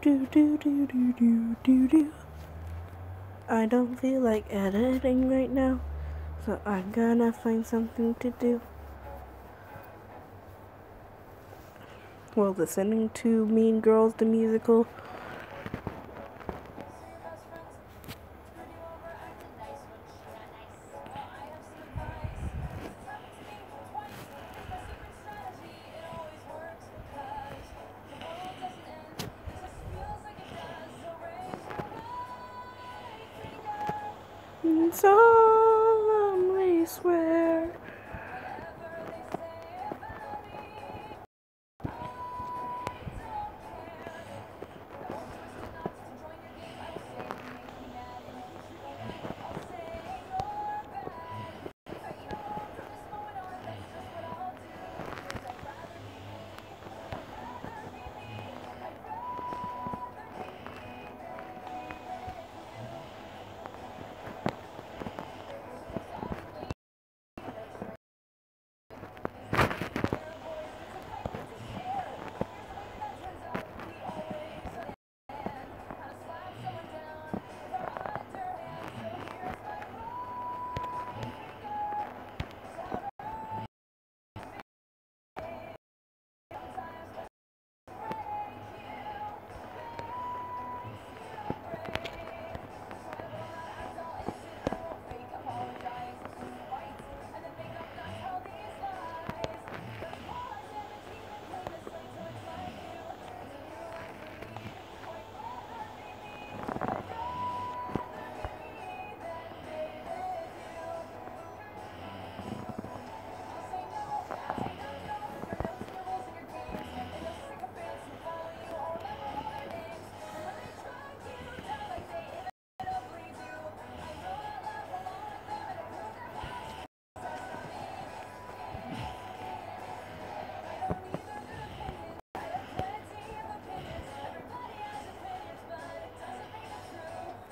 Do do do do do do do. I don't feel like editing right now, so I'm gonna find something to do. Well, listening to Mean Girls the musical. Solemnly swear.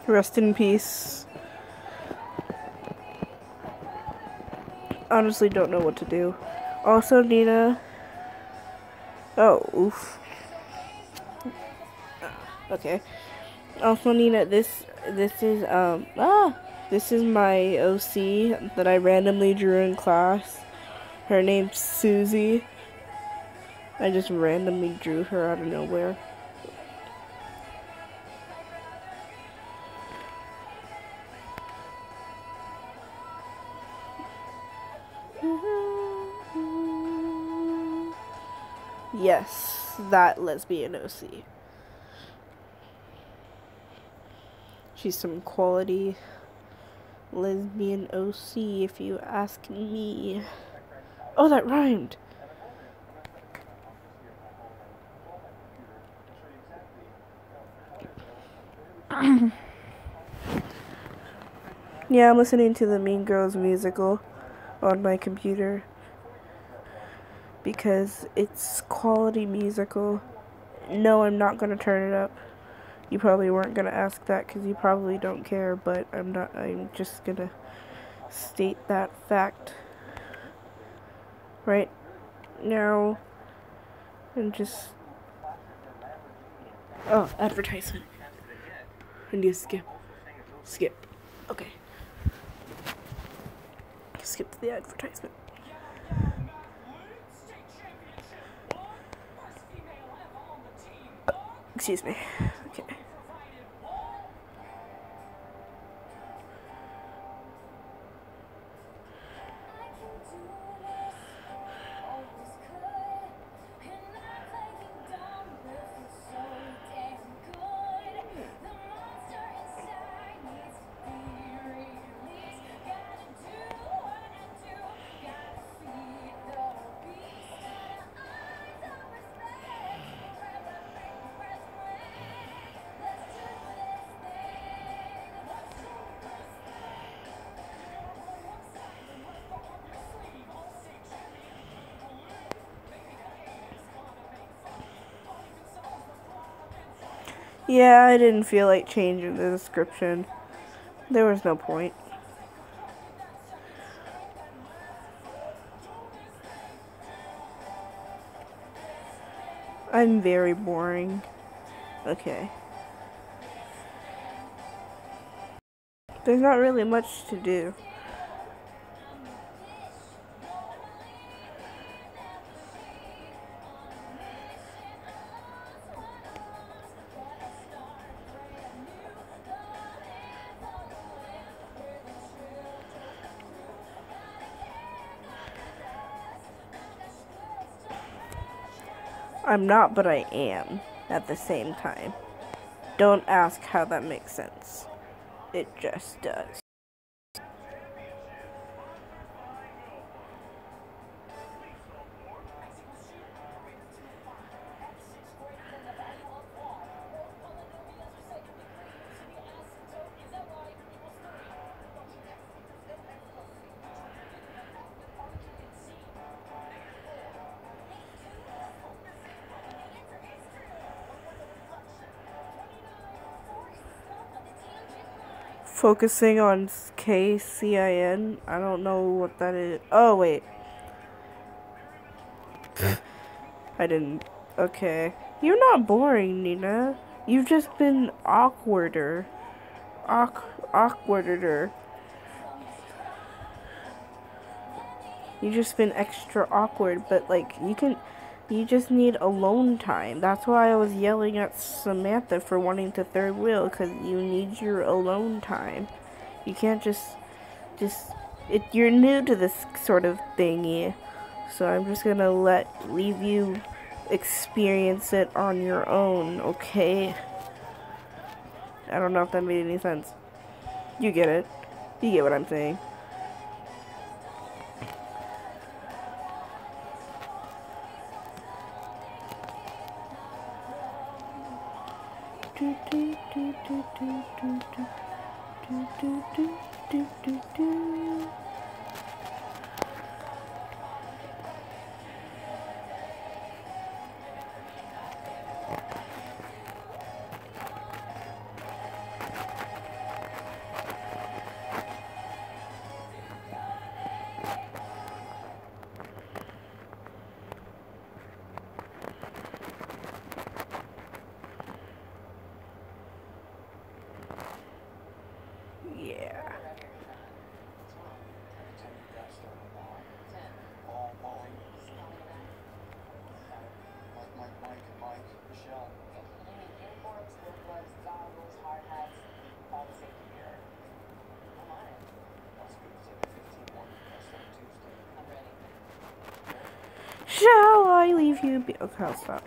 Rest in peace. Honestly, don't know what to do. Also, Nina. Oh, oof. Okay. Also, Nina, this is my OC that I randomly drew in class. Her name's Susie. I just randomly drew her out of nowhere. Yes, that lesbian OC. She's some quality lesbian OC, if you ask me. Oh, that rhymed! Yeah, I'm listening to the Mean Girls musical on my computer because it's quality musical. No, I'm not gonna turn it up. You probably weren't gonna ask that because you probably don't care, but I'm just gonna state that fact right now and just. Oh, advertisement. I need to skip. Okay, skip to the advertisement. Excuse me. Okay. Yeah, I didn't feel like changing the description. There was no point. I'm very boring. Okay. There's not really much to do. I'm not, but I am at the same time. Don't ask how that makes sense. It just does. Focusing on KCIN. I don't know what that is. Oh, wait. I didn't. Okay. You're not boring, Nina. You've just been awkwarder. Awkwarder. You've just been extra awkward, but like, you just need alone time. That's why I was yelling at Samantha for wanting to third wheel, because you need your alone time. You can't you're new to this sort of thingy, so I'm just gonna leave you experience it on your own, okay? I don't know if that made any sense. You get it. You get what I'm saying. Yeah. Shall I leave you be? Okay, I'll stop.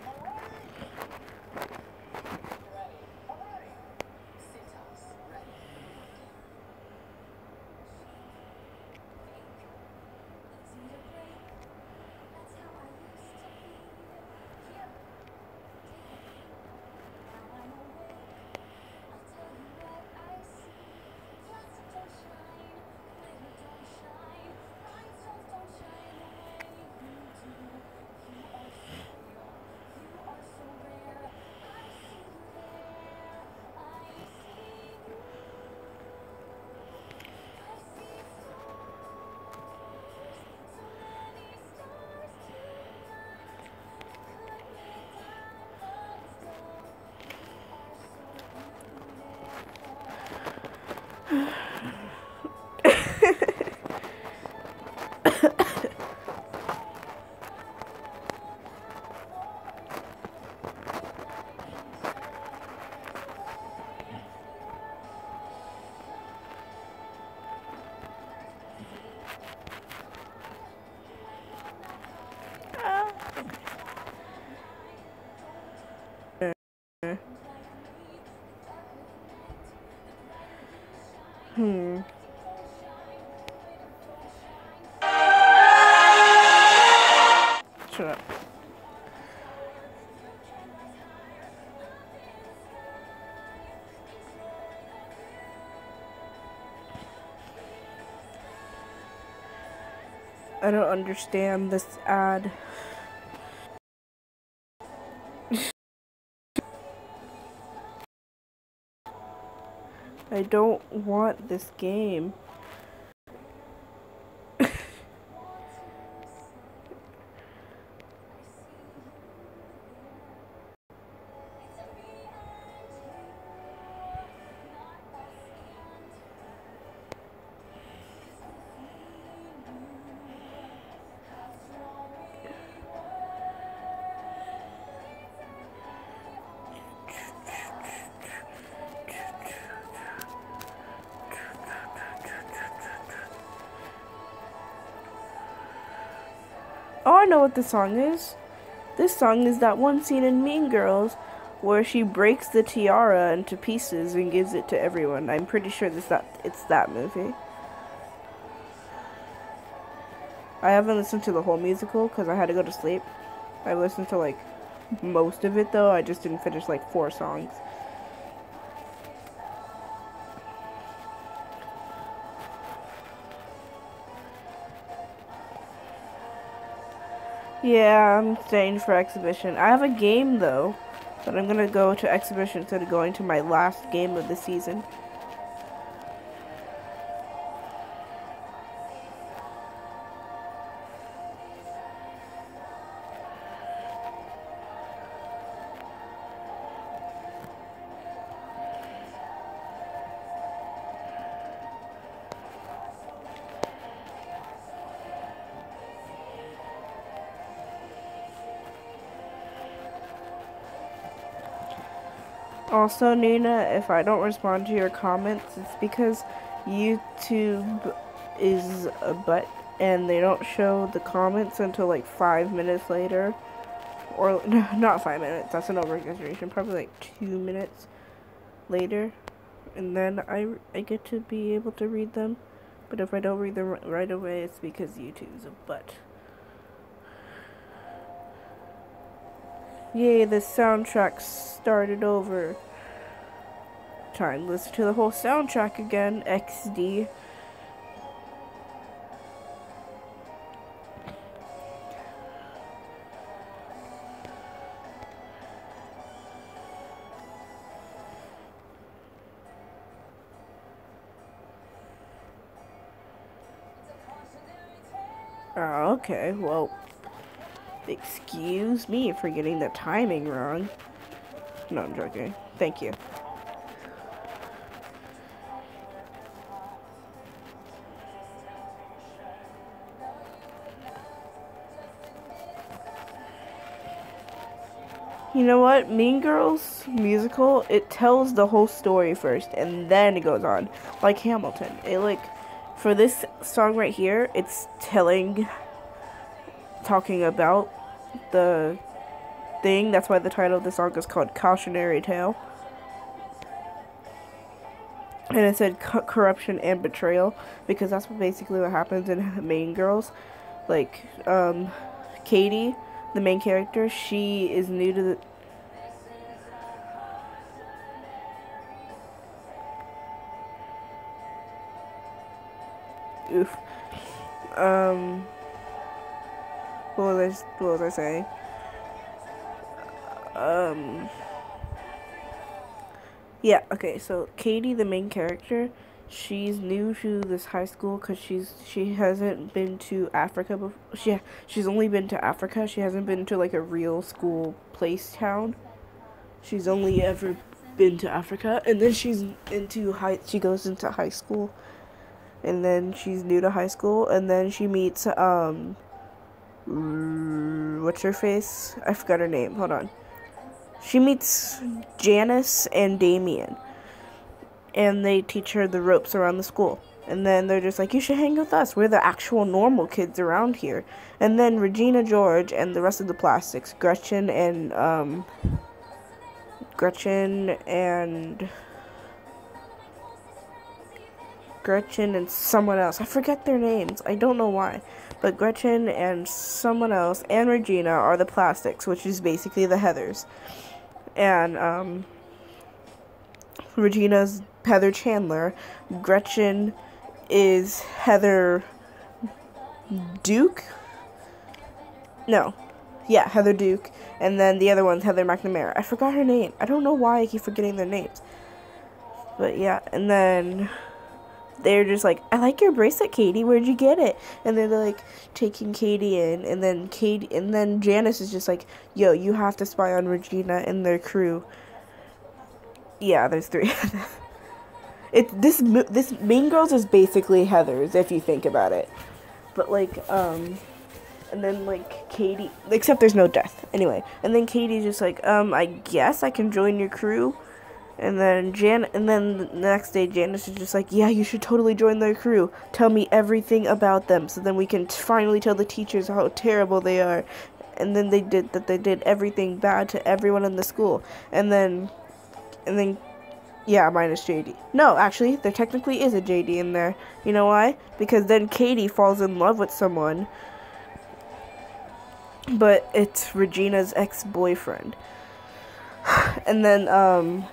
Shut up. I don't understand this ad. I don't want this game. know what this song is. This song is that one scene in Mean Girls where she breaks the tiara into pieces and gives it to everyone. I'm pretty sure it's that movie. I haven't listened to the whole musical because I had to go to sleep. I listened to like most of it though. I just didn't finish like 4 songs. Yeah, I'm staying for exhibition. I have a game though, but I'm gonna go to exhibition instead of going to my last game of the season. Also, Nina, if I don't respond to your comments, it's because YouTube is a butt and they don't show the comments until like 5 minutes later. Or, no, not 5 minutes, that's an over-exaggeration, probably like 2 minutes later. And then I get to be able to read them. But if I don't read them right away, it's because YouTube's a butt. Yay, the soundtrack started over. Time to listen to the whole soundtrack again, XD. Oh, okay, well, excuse me for getting the timing wrong. No, I'm joking. Thank you. You know what? Mean Girls musical, it tells the whole story first and then it goes on. Like Hamilton. For this song right here, it's talking about the thing. That's why the title of the song is called Cautionary Tale. And it said corruption and betrayal, because that's basically what happens in Mean Girls. Like, Katie, the main character, she is new to the... Oof. What was I saying? Yeah, okay, so Katie, the main character, she's new to this high school because she hasn't been to Africa before. She's only been to Africa. She hasn't been to like a real school town. She's only ever been to Africa, and then she goes into high school, and then she's new to high school, and then she meets what's her face? I forgot her name. Hold on. She meets Janice and Damien, and they teach her the ropes around the school. And then they're just like, you should hang with us. We're the actual normal kids around here. And then Regina George and the rest of the plastics, Gretchen and someone else. I forget their names. I don't know why. But Gretchen and someone else and Regina are the plastics, which is basically the Heathers. And Regina's Heather Chandler. Gretchen is Heather Duke. No. Yeah, Heather Duke. And then the other one's Heather McNamara. I forgot her name. I don't know why I keep forgetting their names. But yeah, and then they're just like, I like your bracelet, Katie. Where'd you get it? And they're like taking Katie in, and then Janice is just like, yo, you have to spy on Regina and their crew. Yeah, there's 3. This Mean Girls is basically Heathers if you think about it. But like and then like Katie, except there's no death anyway. And then Katie's just like, I guess I can join your crew. And then the next day, Janice is just like, yeah, you should totally join their crew. Tell me everything about them, so then we can finally tell the teachers how terrible they are. And then they did everything bad to everyone in the school. And then, yeah, minus JD. No, actually, there technically is a JD in there. You know why? Because then Katie falls in love with someone, but it's Regina's ex-boyfriend. And then,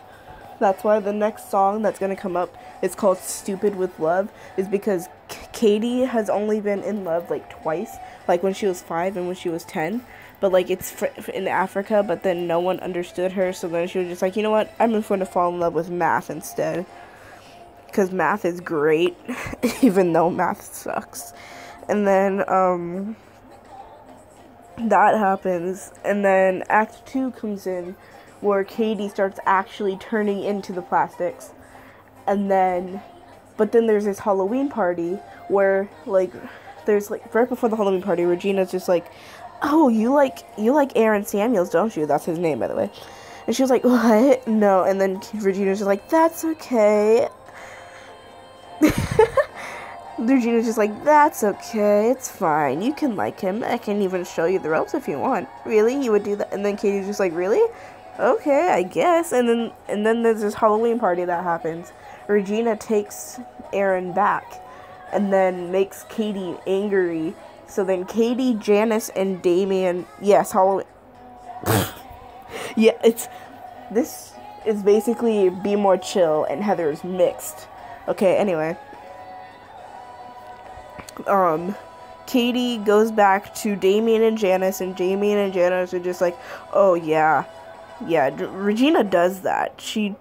that's why the next song that's gonna come up is called Stupid with Love, is because Katie has only been in love, like, twice, like, when she was 5 and when she was 10, but, like, it's in Africa, but then no one understood her, so then she was just like, you know what, I'm just going to fall in love with math instead, because math is great, even though math sucks. And then, that happens, and then Act 2 comes in, where Katie starts actually turning into the plastics. And then, but then there's this Halloween party where, like, there's, like, right before the Halloween party, Regina's just like, oh, you like Aaron Samuels, don't you? That's his name, by the way. And she was like, what? No. And then Regina's just like, that's okay. Regina's just like, that's okay, it's fine, you can like him, I can even show you the ropes if you want. Really? You would do that? And then Katie's just like, really? Okay, I guess. And then there's this Halloween party that happens. Regina takes Aaron back and then makes Katie angry. So then Katie, Janice, and Damien, yes, Halloween. Yeah, this is basically Be More Chill and Heather's mixed. Okay, anyway. Katie goes back to Damien and Janice are just like, oh yeah, Regina does that. She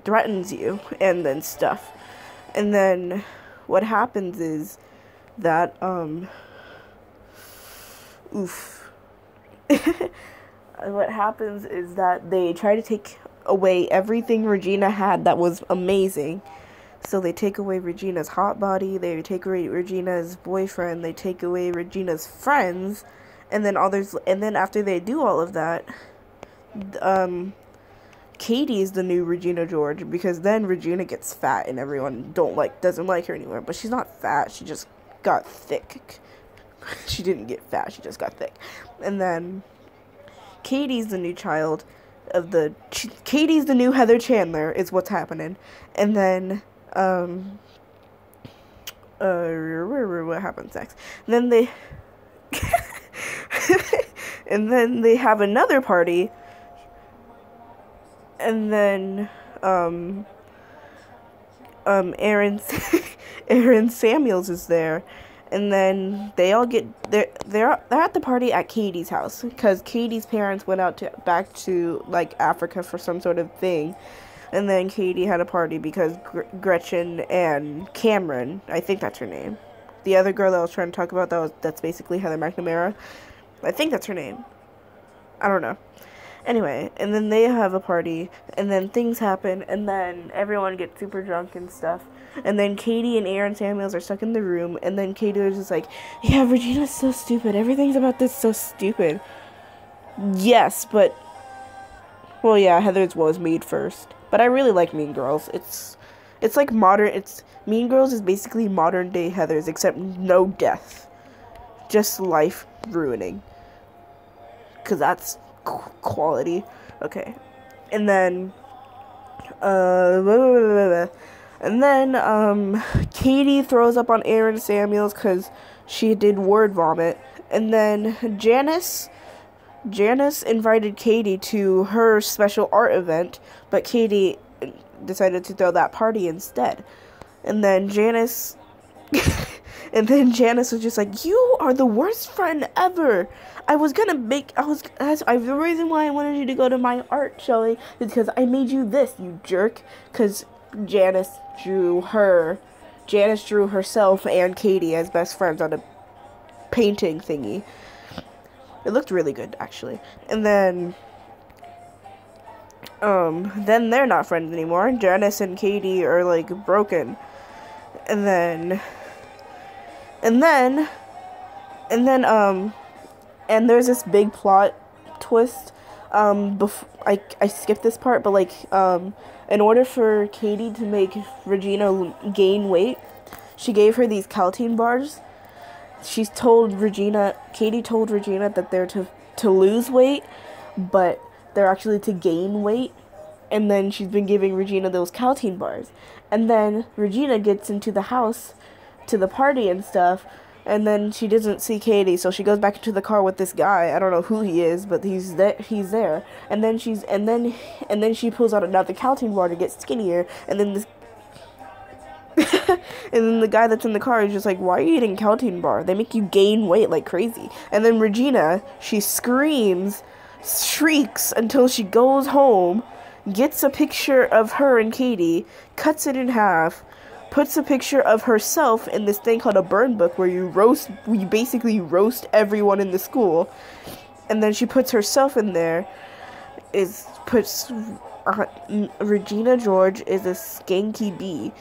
threatens you and then stuff. And then what happens is that what happens is that they try to take away everything Regina had that was amazing. So they take away Regina's hot body, they take away Regina's boyfriend, they take away Regina's friends, and then after they do all of that, Katie is the new Regina George, because then Regina gets fat and everyone doesn't like her anymore. But she's not fat, she just got thick. She didn't get fat, she just got thick. And then Katie's the new child of Katie's the new Heather Chandler is what's happening. And then what happens next? And then they have another party, and then Aaron Samuels is there, and then they all they're at the party at Katie's house, because Katie's parents went back to like Africa for some sort of thing. And then Katie had a party because Gretchen and Cameron, I think that's her name, the other girl that I was trying to talk about, that's basically Heather McNamara, I think that's her name, I don't know. Anyway, and then they have a party, and then things happen, and then everyone gets super drunk and stuff. And then Katie and Aaron Samuels are stuck in the room, and then Katie was just like, yeah, Regina's so stupid, everything's about this so stupid. Yes, but, well, yeah, Heather's was made first. But I really like Mean Girls. It's like Mean Girls is basically modern day Heathers, except no death. Just life ruining. Because that's quality. Okay. And then, Katie throws up on Aaron Samuels because she did word vomit. And then Janice invited Katie to her special art event, but Katie decided to throw that party instead. And then Janice was just like, you are the worst friend ever. The reason why I wanted you to go to my art showing is because I made you this, you jerk. Because Janice drew herself and Katie as best friends on a painting thingy. It looked really good, actually. And then they're not friends anymore. Janice and Katie are, like, broken. And there's this big plot twist I skipped this part, but like, in order for Katie to make Regina gain weight, she gave her these Caltine bars. Katie told Regina that they're to lose weight, but they're actually to gain weight. And then she's been giving Regina those Caltine bars. And then Regina gets into the house to the party and stuff, and then she doesn't see Katie, so she goes back into the car with this guy. I don't know who he is, but he's there. And then she pulls out another Caltine bar to get skinnier, and then this and then the guy that's in the car is just like, "Why are you eating Caltine bar? They make you gain weight like crazy." And then Regina, she screams, shrieks until she goes home, gets a picture of her and Katie, cuts it in half, puts a picture of herself in this thing called a burn book where you basically roast everyone in the school, and then she puts herself in there, Regina George is a skanky bee,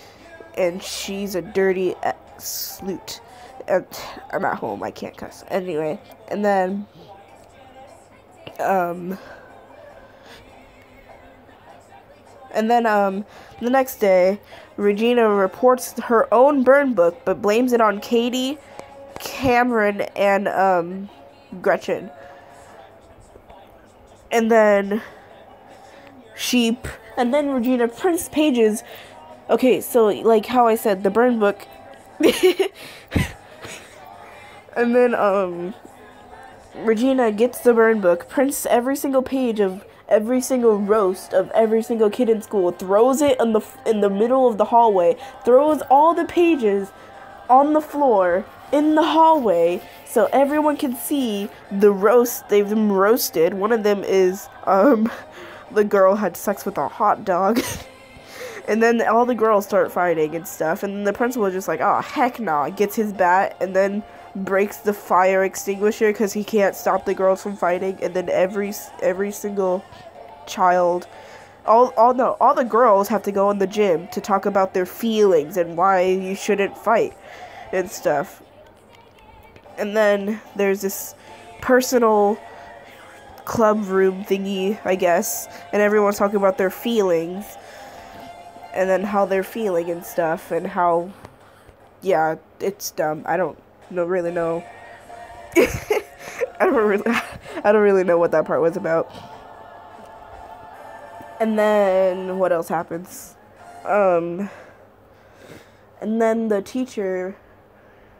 and she's a dirty sloot. I'm at home, I can't cuss. Anyway, and then, the next day, Regina reports her own burn book, but blames it on Katie, Cameron, and, Gretchen. And then Regina prints pages. Okay, so, like how I said, the burn book. And then, Regina gets the burn book, prints every single page of every single roast of every single kid in school, throws it in the middle of the hallway, throws all the pages on the floor in the hallway so everyone can see the roast they've been roasted. One of them is the girl had sex with a hot dog. And then all the girls start fighting and stuff, and then the principal is just like, "Oh, heck nah," gets his bat and then breaks the fire extinguisher because he can't stop the girls from fighting. And then every single child, all the girls have to go in the gym to talk about their feelings and why you shouldn't fight and stuff. And then there's this personal club room thingy, I guess, and everyone's talking about their feelings and then how they're feeling and stuff, and how, yeah, it's dumb. I don't really know. I don't really know what that part was about. And then what else happens? And then the teacher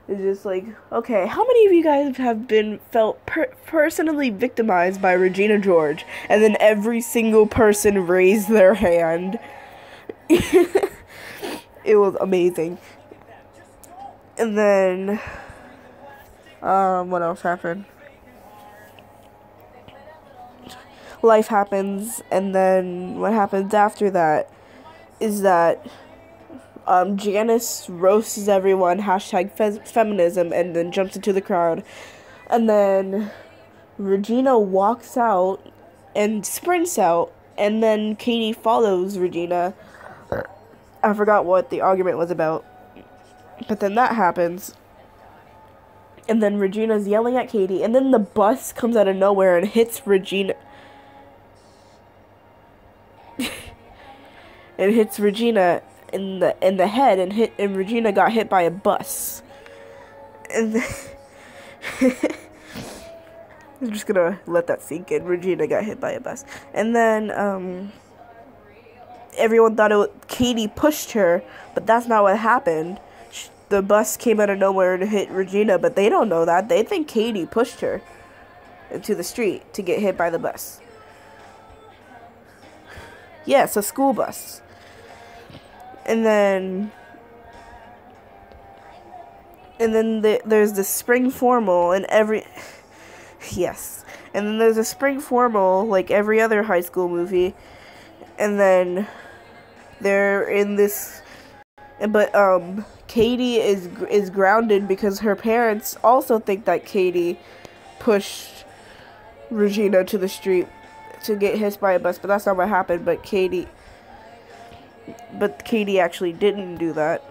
is just like, "Okay, how many of you guys have felt personally victimized by Regina George?" And then every single person raised their hand. It was amazing. And then, what else happened? Life happens, and then what happens after that is that Janice roasts everyone, #feminism, and then jumps into the crowd. And then Regina walks out and sprints out, and then Katie follows Regina. I forgot what the argument was about. But then that happens. And then Regina's yelling at Katie, and then the bus comes out of nowhere and hits Regina. It hits Regina in the head, and Regina got hit by a bus. And I'm just gonna let that sink in. Regina got hit by a bus. And then everyone thought Katie pushed her, but that's not what happened. The bus came out of nowhere to hit Regina, but they don't know that. They think Katie pushed her into the street to get hit by the bus. Yes, a school bus. And then there's the spring formal and yes. And then there's a spring formal like every other high school movie. And then they're in this, but Katie is grounded because her parents also think that Katie pushed Regina to the street to get hit by a bus, but that's not what happened. But Katie actually didn't do that.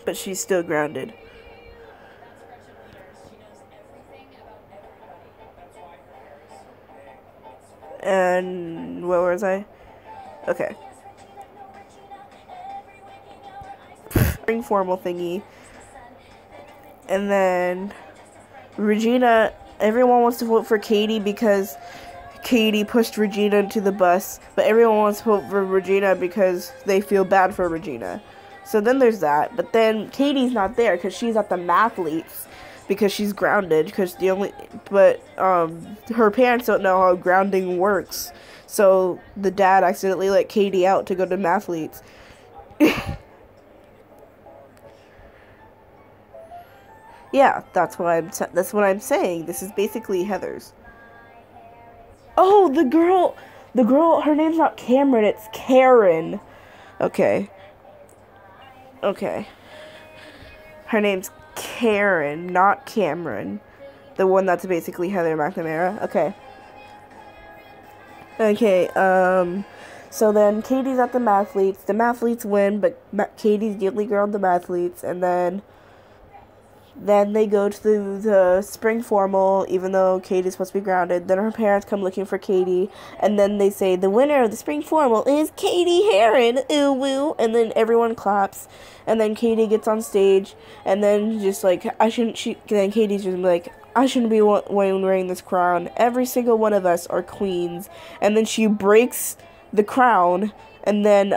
But she's still grounded. And what was I? Okay. Spring formal thingy. And then Regina, everyone wants to vote for Katie because Katie pushed Regina into the bus, but everyone wants to vote for Regina because they feel bad for Regina. So then there's that, but then Katie's not there because she's at the mathletes because she's grounded because her parents don't know how grounding works. So the dad accidentally let Katie out to go to mathletes. Yeah, that's what I'm saying. This is basically Heather's. Oh, the girl, her name's not Cameron, it's Karen. Okay. Okay. Her name's Karen, not Cameron. The one that's basically Heather McNamara. Okay. Okay, so then Katie's at the mathletes. The mathletes win, but Katie's the only girl in the mathletes, and then they go to the spring formal, even though Katie's supposed to be grounded. Then her parents come looking for Katie, and then they say, the winner of the spring formal is Katie Heron, ooh woo, and then everyone claps, and then Katie gets on stage, and then just like, then Katie's just like, I shouldn't be wearing this crown. Every single one of us are queens. And then she breaks the crown, and then,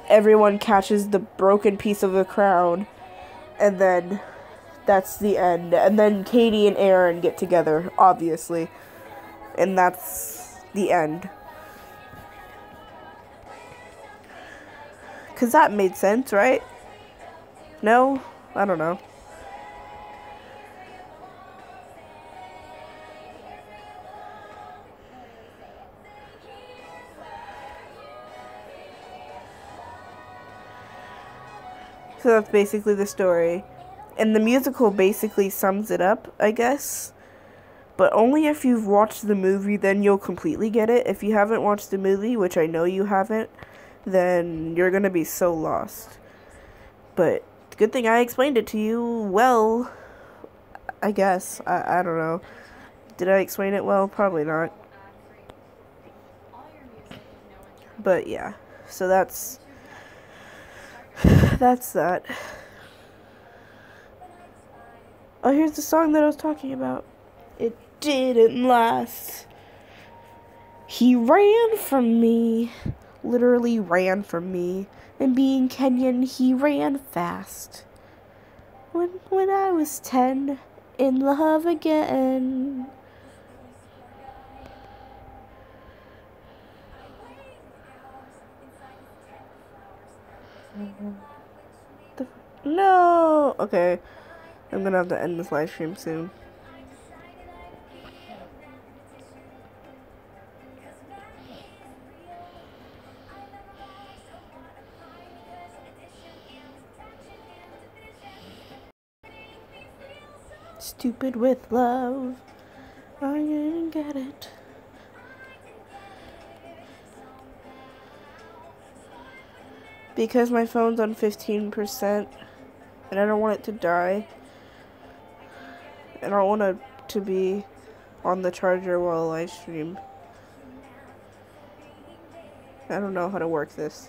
everyone catches the broken piece of the crown. And then that's the end. And then Katie and Aaron get together, obviously. And that's the end. Because that made sense, right? No? I don't know. So that's basically the story. And the musical basically sums it up, I guess. But only if you've watched the movie, then you'll completely get it. If you haven't watched the movie, which I know you haven't, then you're gonna be so lost. But good thing I explained it to you well, I guess. I don't know. Did I explain it well? Probably not. But yeah, so that's that. Oh, here's the song that I was talking about. It didn't last. He ran from me. Literally ran from me. And being Kenyan, he ran fast. When I was 10, in love again. No! Okay. I'm gonna have to end this live stream soon. Stupid with love. I didn't get it. Because my phone's on 15% and I don't want it to die. And I don't want it to be on the charger while I stream. I don't know how to work this.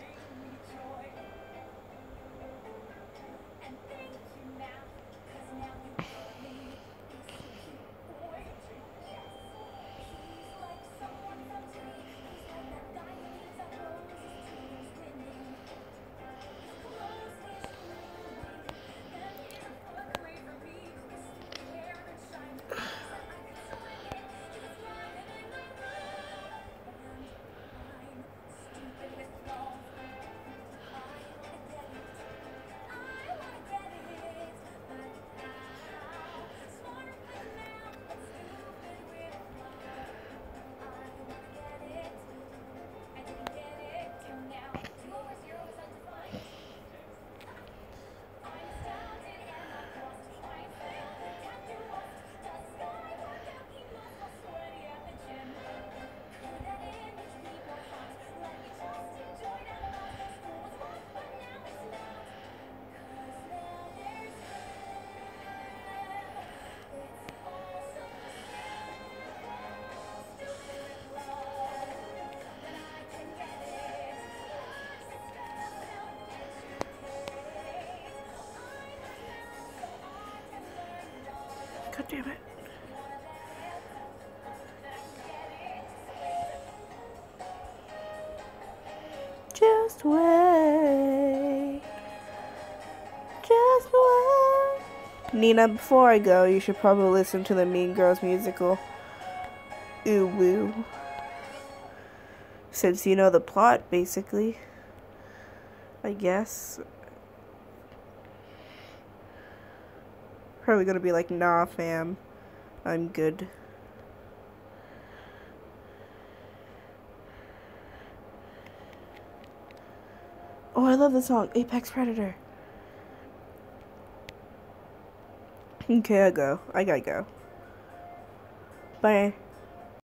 damn it. Just wait. Just wait. Nina, before I go, you should probably listen to the Mean Girls musical. Ooh woo. Since you know the plot, basically. I guess. Probably gonna be like, nah, fam. I'm good. Oh, I love the song, Apex Predator. Okay, I gotta go. Bye.